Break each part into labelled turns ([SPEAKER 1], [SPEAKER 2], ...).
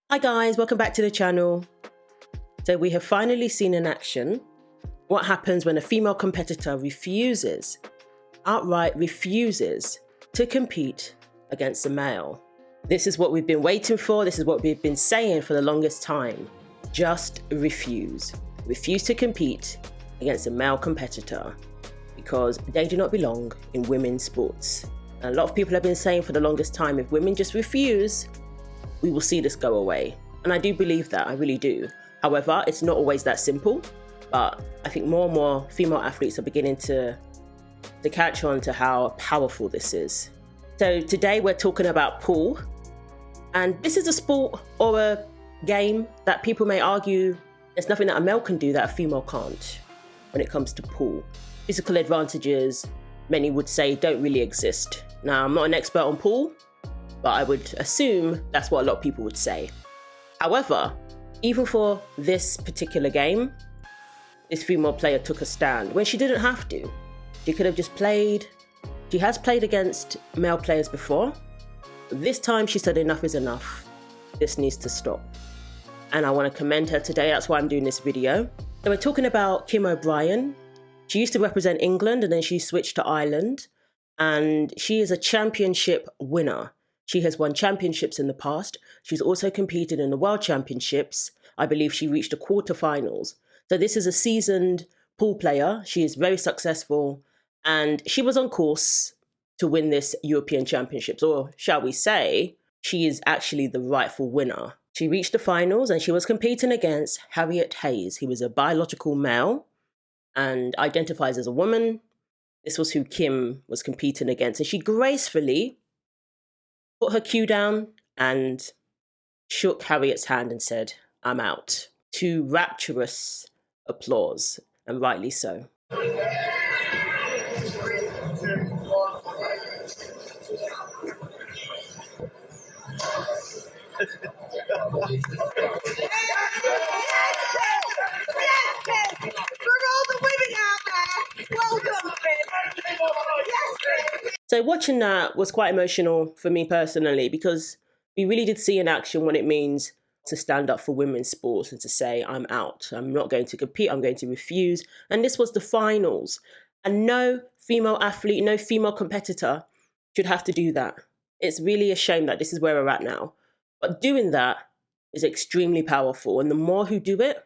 [SPEAKER 1] Hi guys, welcome back to the channel. So we have finally seen in action what happens when a female competitor outright refuses to compete against a male. This is what we've been waiting for. This is what we've been saying for the longest time. Just refuse. Refuse to compete against a male competitor because they do not belong in women's sports. And a lot of people have been saying for the longest time, if women just refuse, we will see this go away. And I do believe that, I really do. However, it's not always that simple, but I think more and more female athletes are beginning to catch on to how powerful this is. So today we're talking about pool. And this is a sport or a game that people may argue there's nothing that a male can do that a female can't when it comes to pool. Physical advantages, many would say, don't really exist. Now, I'm not an expert on pool, but I would assume that's what a lot of people would say. However, even for this particular game, this female player took a stand when she didn't have to. She could have just played. She has played against male players before. But this time she said enough is enough. This needs to stop. And I want to commend her today. That's why I'm doing this video. So we're talking about Kim O'Brien. She used to represent England and then she switched to Ireland. And she is a championship winner. She has won championships in the past. She's also competed in the World Championships. I believe she reached the quarterfinals. So this is a seasoned pool player. She is very successful and she was on course to win this European Championships, or shall we say, she is actually the rightful winner. She reached the finals and she was competing against Harriett Haynes. He was a biological male and identifies as a woman. This was who Kim was competing against, and she gracefully put her cue down and shook Harriett's hand and said, "I'm out," to rapturous applause, and rightly so. So watching that was quite emotional for me personally, because we really did see in action what it means to stand up for women's sports and to say, I'm out, I'm not going to compete, I'm going to refuse. And this was the finals. And no female athlete, no female competitor should have to do that. It's really a shame that this is where we're at now. But doing that is extremely powerful. And the more who do it,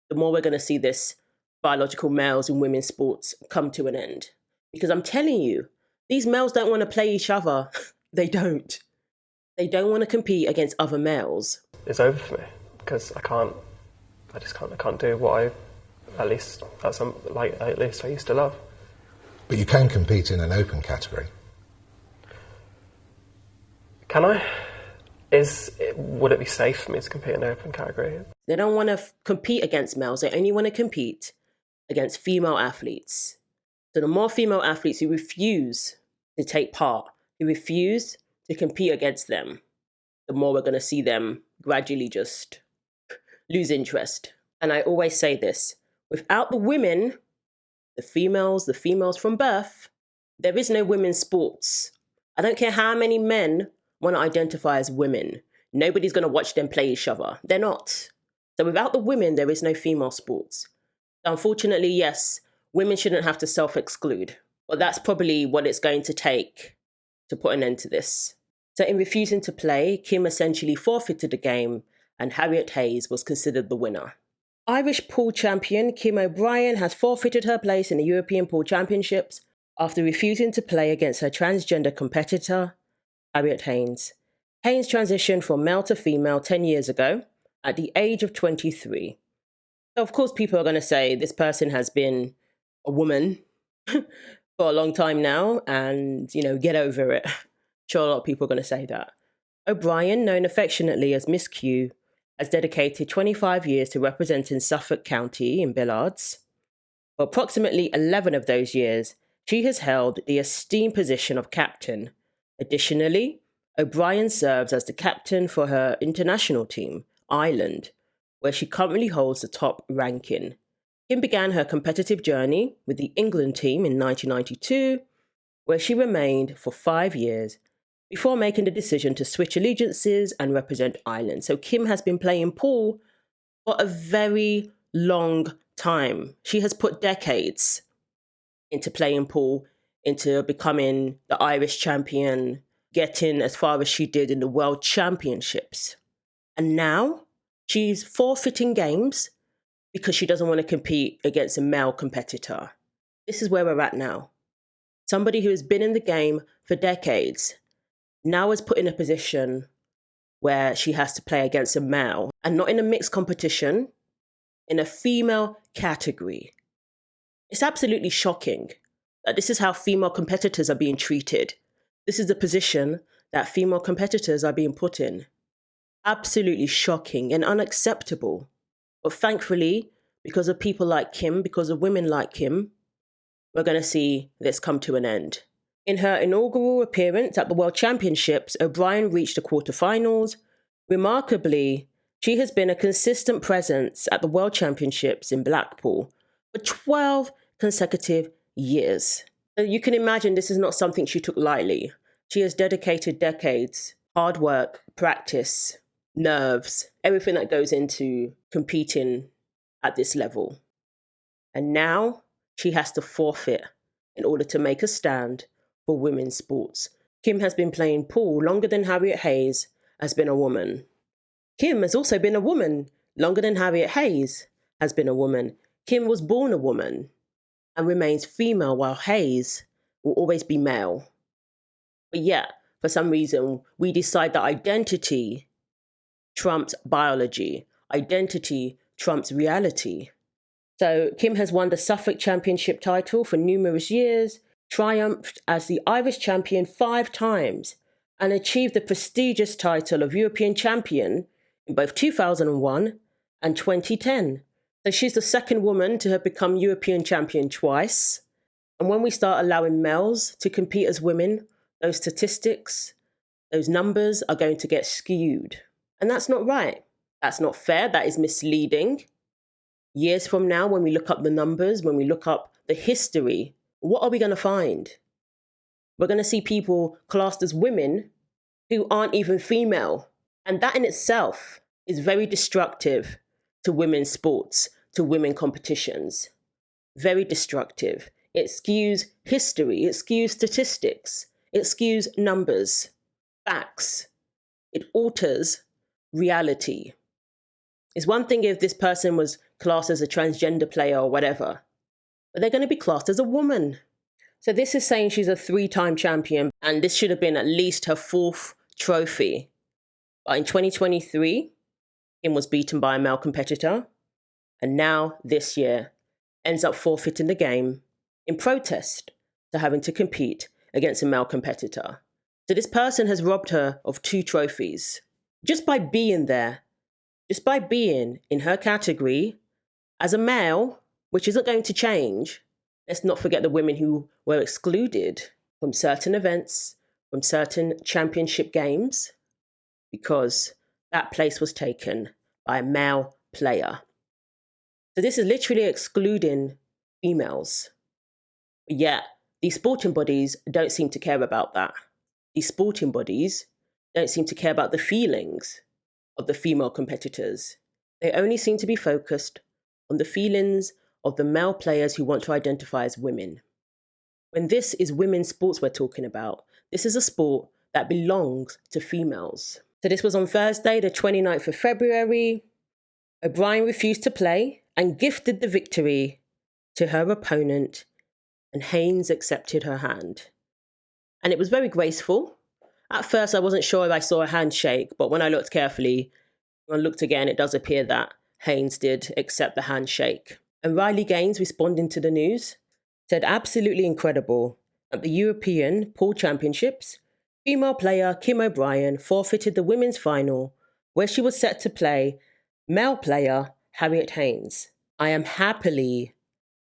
[SPEAKER 1] the more we're going to see this biological males in women's sports come to an end. Because I'm telling you, these males don't want to play each other. They don't. They don't want to compete against other males.
[SPEAKER 2] It's over for me because I can't do what at least I used to love.
[SPEAKER 3] But you can compete in an open category.
[SPEAKER 2] Can I? Would it be safe for me to compete in an open category?
[SPEAKER 1] They don't want to compete against males. They only want to compete against female athletes. So the more female athletes who refuse to take part, who refuse to compete against them, the more we're going to see them gradually just lose interest. And I always say this, without the women, the females from birth, there is no women's sports. I don't care how many men want to identify as women. Nobody's going to watch them play each other. They're not. So without the women, there is no female sports. Unfortunately, yes, women shouldn't have to self-exclude. But that's probably what it's going to take to put an end to this. So in refusing to play, Kim essentially forfeited the game and Harriett Haynes was considered the winner. Irish pool champion Kim O'Brien has forfeited her place in the European Pool Championships after refusing to play against her transgender competitor, Harriett Haynes. Haynes transitioned from male to female 10 years ago at the age of 23. So of course, people are going to say this person has been a woman for a long time now and, get over it. Sure, a lot of people are going to say that. O'Brien, known affectionately as Miss Q, has dedicated 25 years to representing Suffolk County in billiards. For approximately 11 of those years, she has held the esteemed position of captain. Additionally, O'Brien serves as the captain for her international team, Ireland, where she currently holds the top ranking. Kim began her competitive journey with the England team in 1992, where she remained for 5 years before making the decision to switch allegiances and represent Ireland. So Kim has been playing pool for a very long time. She has put decades into playing pool, into becoming the Irish champion, getting as far as she did in the World Championships. And now she's forfeiting games because she doesn't want to compete against a male competitor. This is where we're at now. Somebody who has been in the game for decades now is put in a position where she has to play against a male, and not in a mixed competition, in a female category. It's absolutely shocking that this is how female competitors are being treated. This is the position that female competitors are being put in. Absolutely shocking and unacceptable. But thankfully, because of people like Kim, because of women like Kim, we're going to see this come to an end. In her inaugural appearance at the World Championships, O'Brien reached the quarterfinals. Remarkably, she has been a consistent presence at the World Championships in Blackpool for 12 consecutive years. So you can imagine this is not something she took lightly. She has dedicated decades, hard work, practice, nerves, everything that goes into competing at this level. And now she has to forfeit in order to make a stand for women's sports. Kim has been playing pool longer than Harriett Haynes has been a woman. Kim has also been a woman longer than Harriett Haynes has been a woman. Kim was born a woman and remains female, while Haynes will always be male. But yet, for some reason, we decide that identity trumps biology. Identity trumps reality. So Kim has won the Suffolk Championship title for numerous years, triumphed as the Irish champion 5 times, and achieved the prestigious title of European champion in both 2001 and 2010. So she's the second woman to have become European champion twice. And when we start allowing males to compete as women, those statistics, those numbers are going to get skewed. And that's not right. That's not fair. That is misleading. Years from now, when we look up the numbers, when we look up the history, what are we going to find? We're going to see people classed as women who aren't even female. And that in itself is very destructive to women's sports, to women competitions. Very destructive. It skews history. It skews statistics. It skews numbers, facts. It alters reality. It's one thing if this person was classed as a transgender player or whatever, but they're going to be classed as a woman. So this is saying she's a 3-time champion, and this should have been at least her 4th trophy. But in 2023, Kim was beaten by a male competitor, and now this year ends up forfeiting the game in protest to having to compete against a male competitor. So this person has robbed her of 2 trophies just by being there, just by being in her category as a male, which isn't going to change. Let's not forget the women who were excluded from certain events, from certain championship games, because that place was taken by a male player. So this is literally excluding females. But yet, these sporting bodies don't seem to care about that. These sporting bodies don't seem to care about the feelings of the female competitors. They only seem to be focused on the feelings of the male players who want to identify as women. When this is women's sports we're talking about, this is a sport that belongs to females. So this was on Thursday, the 29th of February. O'Brien refused to play and gifted the victory to her opponent, and Haynes accepted her hand. And it was very graceful. At first, I wasn't sure if I saw a handshake, but when I looked carefully, when I looked again, it does appear that Haynes did accept the handshake. And Riley Gaines, responding to the news, said, absolutely incredible. At the European Pool Championships, female player Kim O'Brien forfeited the women's final, where she was set to play male player Harriett Haynes. I am happily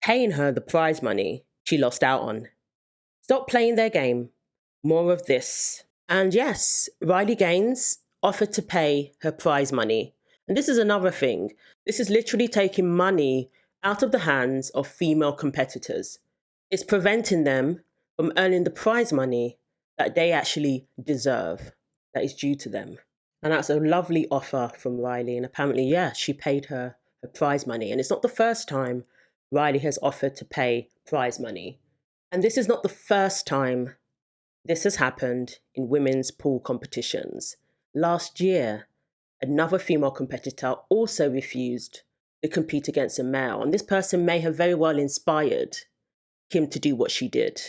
[SPEAKER 1] paying her the prize money she lost out on. Stop playing their game. More of this. And yes, Riley Gaines offered to pay her prize money. And this is another thing. This is literally taking money out of the hands of female competitors. It's preventing them from earning the prize money that they actually deserve, that is due to them. And that's a lovely offer from Riley. And apparently, yeah, she paid her prize money. And it's not the first time Riley has offered to pay prize money. And this is not the first time this has happened in women's pool competitions. Last year, another female competitor also refused to compete against a male. And this person may have very well inspired Kim to do what she did.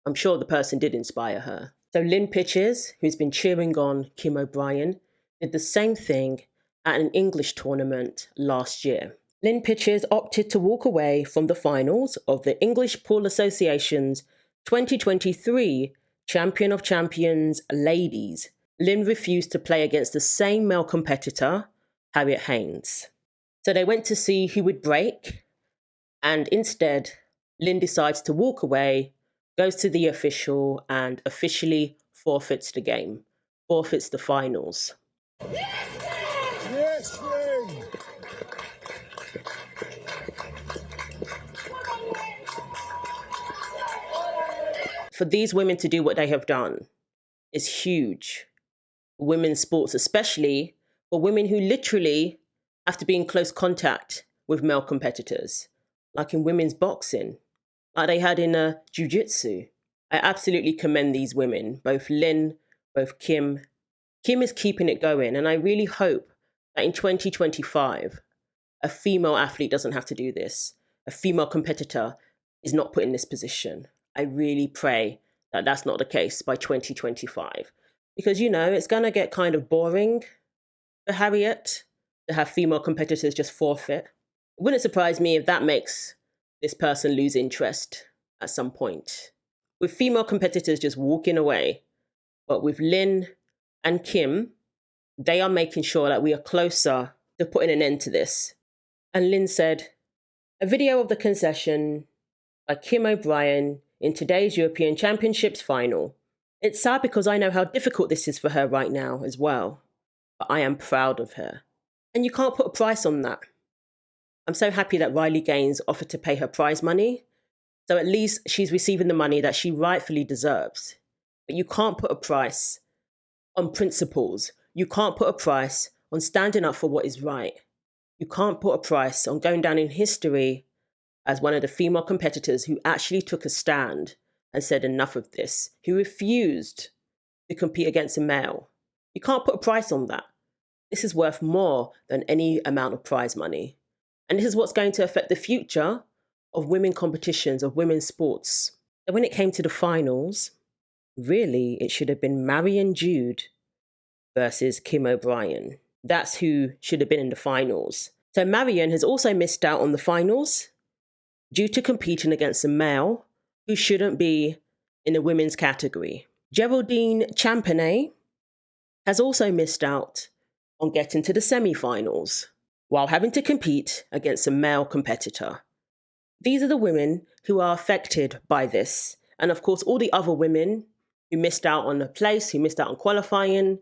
[SPEAKER 1] I'm sure the person did inspire her. So Lynne Pinches, who's been cheering on Kim O'Brien, did the same thing at an English tournament last year. Lynne Pinches opted to walk away from the finals of the English Pool Association's 2023 Champion of Champions Ladies. Lynne refused to play against the same male competitor, Harriett Haynes. So they went to see who would break, and instead, Lynne decides to walk away, goes to the official, and officially forfeits the game, forfeits the finals.
[SPEAKER 4] Yes, Lynne!
[SPEAKER 1] For these women to do what they have done is huge. Women's sports, especially for women who literally have to be in close contact with male competitors, like in women's boxing, like they had in jiu-jitsu. I absolutely commend these women, both Lynne, both Kim. Kim is keeping it going, and I really hope that in 2025, a female athlete doesn't have to do this. A female competitor is not put in this position. I really pray that that's not the case by 2025. Because, you know, it's going to get kind of boring for Harriett to have female competitors just forfeit. It wouldn't surprise me if that makes this person lose interest at some point. With female competitors just walking away, but with Lynne and Kim, they are making sure that we are closer to putting an end to this. And Lynne said, a video of the concession by Kim O'Brien in today's European Championships final. It's sad because I know how difficult this is for her right now as well, but I am proud of her. And you can't put a price on that. I'm so happy that Riley Gaines offered to pay her prize money, so at least she's receiving the money that she rightfully deserves. But you can't put a price on principles. You can't put a price on standing up for what is right. You can't put a price on going down in history as one of the female competitors who actually took a stand and said enough of this, who refused to compete against a male. You can't put a price on that. This is worth more than any amount of prize money. And this is what's going to affect the future of women competitions, of women's sports. And when it came to the finals, really, it should have been Marion Jude versus Kim O'Brien. That's who should have been in the finals. So Marion has also missed out on the finals due to competing against a male who shouldn't be in the women's category. Geraldine Champagnet has also missed out on getting to the semi-finals while having to compete against a male competitor. These are the women who are affected by this. And of course, all the other women who missed out on a place, who missed out on qualifying,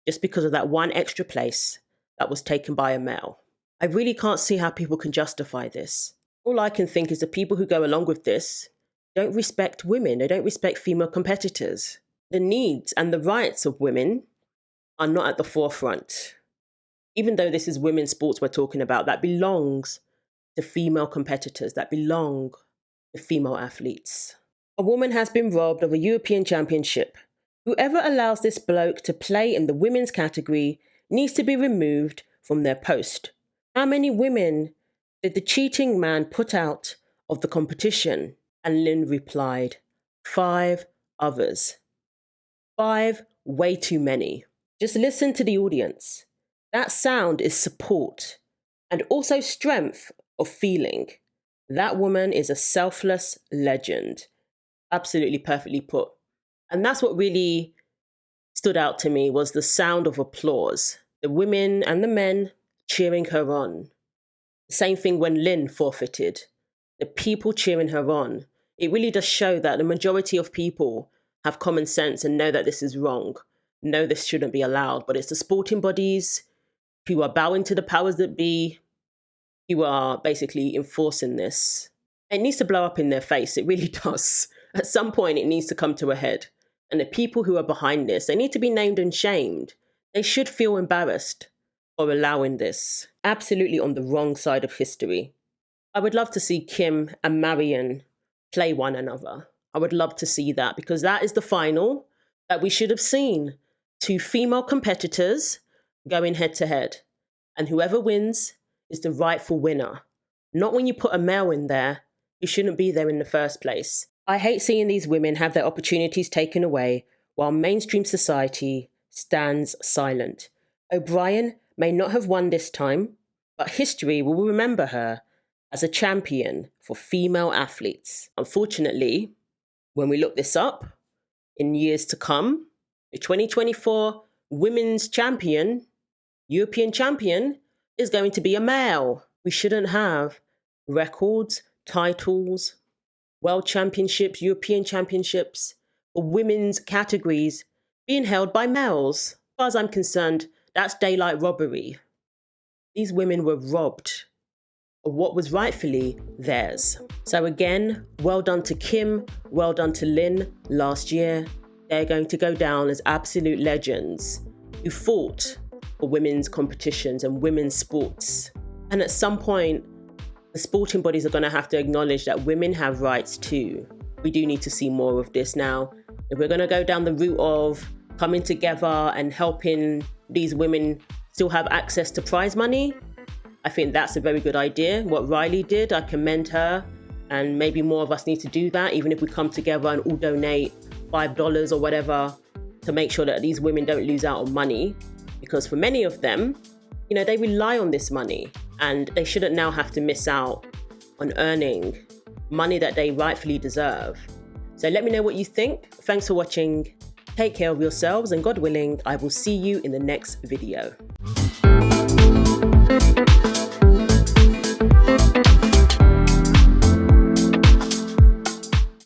[SPEAKER 1] just because of that one extra place that was taken by a male. I really can't see how people can justify this. All I can think is the people who go along with this don't respect women. They don't respect female competitors. The needs and the rights of women are not at the forefront. Even though this is women's sports we're talking about, that belongs to female competitors, that belong to female athletes. A woman has been robbed of a European Championship. Whoever allows this bloke to play in the women's category needs to be removed from their post. How many women did the cheating man put out of the competition? And Lynne replied, 5 others. 5, way too many. Just listen to the audience. That sound is support and also strength of feeling. That woman is a selfless legend. Absolutely perfectly put. And that's what really stood out to me, was the sound of applause. The women and the men cheering her on. The same thing when Lynne forfeited. The people cheering her on. It really does show that the majority of people have common sense and know that this is wrong. Know this shouldn't be allowed. But it's the sporting bodies who are bowing to the powers that be, who are basically enforcing this. It needs to blow up in their face. It really does. At some point, it needs to come to a head. And the people who are behind this, they need to be named and shamed. They should feel embarrassed for allowing this. Absolutely on the wrong side of history. I would love to see Kim and Marion play one another. I would love to see that, because that is the final that we should have seen. 2 female competitors going head to head. And whoever wins is the rightful winner. Not when you put a male in there who shouldn't be there in the first place. I hate seeing these women have their opportunities taken away while mainstream society stands silent. O'Brien may not have won this time, but history will remember her as a champion for female athletes. Unfortunately, when we look this up in years to come, the 2024 women's champion, European champion, is going to be a male. We shouldn't have records, titles, world championships, European championships, or women's categories being held by males. As far as I'm concerned, that's daylight robbery. These women were robbed of what was rightfully theirs. So again, well done to Kim, well done to Lynne last year. They're going to go down as absolute legends who fought for women's competitions and women's sports. And at some point, the sporting bodies are going to have to acknowledge that women have rights too. We do need to see more of this now. If we're going to go down the route of coming together and helping these women still have access to prize money, I think that's a very good idea. What Riley did, I commend her, and maybe more of us need to do that, even if we come together and all donate $5 or whatever to make sure that these women don't lose out on money. Because for many of them, they rely on this money and they shouldn't now have to miss out on earning money that they rightfully deserve. So let me know what you think. Thanks for watching. Take care of yourselves, and God willing, I will see you in the next video.